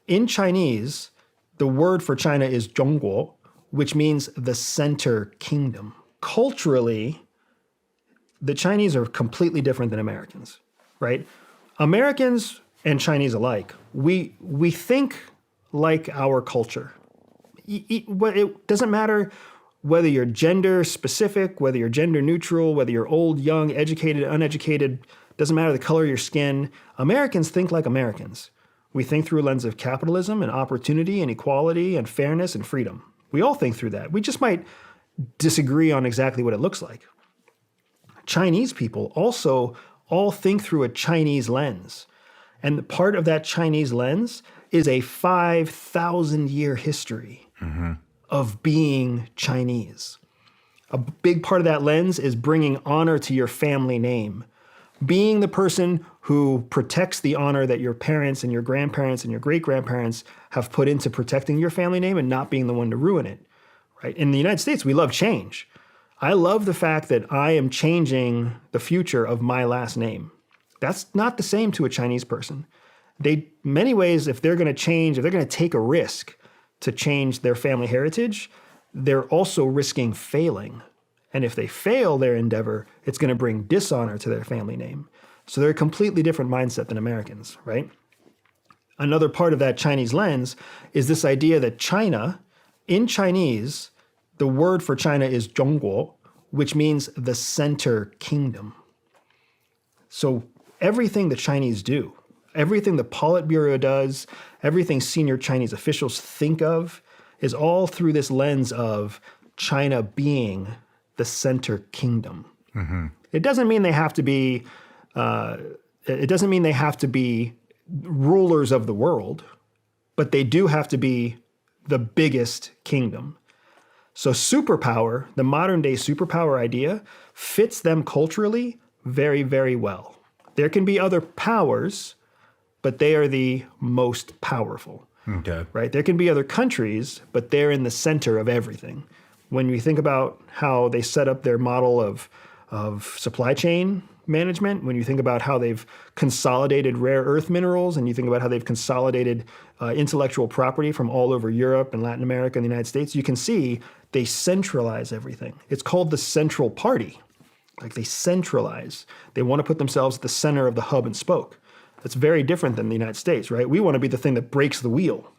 In Chinese, the word for China is Zhongguo, which means the center kingdom. Culturally, the Chinese are completely different than Americans, right? Americans and Chinese alike, we think like our culture. It doesn't matter whether you're gender specific, whether you're gender neutral, whether you're old, young, educated, uneducated, doesn't matter the color of your skin. Americans think like Americans. We think through a lens of capitalism and opportunity and equality and fairness and freedom. We all think through that. We just might disagree on exactly what it looks like. Chinese people also all think through a Chinese lens. And part of that Chinese lens is a 5,000-year history of being Chinese. A big part of that lens is bringing honor to your family name. Being the person who protects the honor that your parents and your grandparents and your great-grandparents have put into protecting your family name and not being the one to ruin it, right? In the United States, we love change. I love the fact that I am changing the future of my last name. That's not the same to a Chinese person. Many ways, if they're going to change, if they're going to take a risk to change their family heritage, they're also risking failing. And if they fail their endeavor, it's going to bring dishonor to their family name. So they're a completely different mindset than Americans, right? Another part of that Chinese lens is this idea that China, in Chinese, the word for China is Zhongguo, which means the center kingdom. So everything the Chinese do, everything the Politburo does, everything senior Chinese officials think of is all through this lens of China being the center kingdom. It doesn't mean they have to be. It doesn't mean they have to be rulers of the world, but they do have to be the biggest kingdom. So superpower, the modern day superpower idea, fits them culturally very, very well. There can be other powers, but they are the most powerful. Okay. Right? There can be other countries, but they're in the center of everything. When you think about how they set up their model of supply chain management, when you think about how they've consolidated rare earth minerals, and you think about how they've consolidated intellectual property from all over Europe and Latin America and the United States, you can see they centralize everything. It's called the central party. Like they centralize. They want to put themselves at the center of the hub and spoke. That's very different than the United States, right? We want to be the thing that breaks the wheel.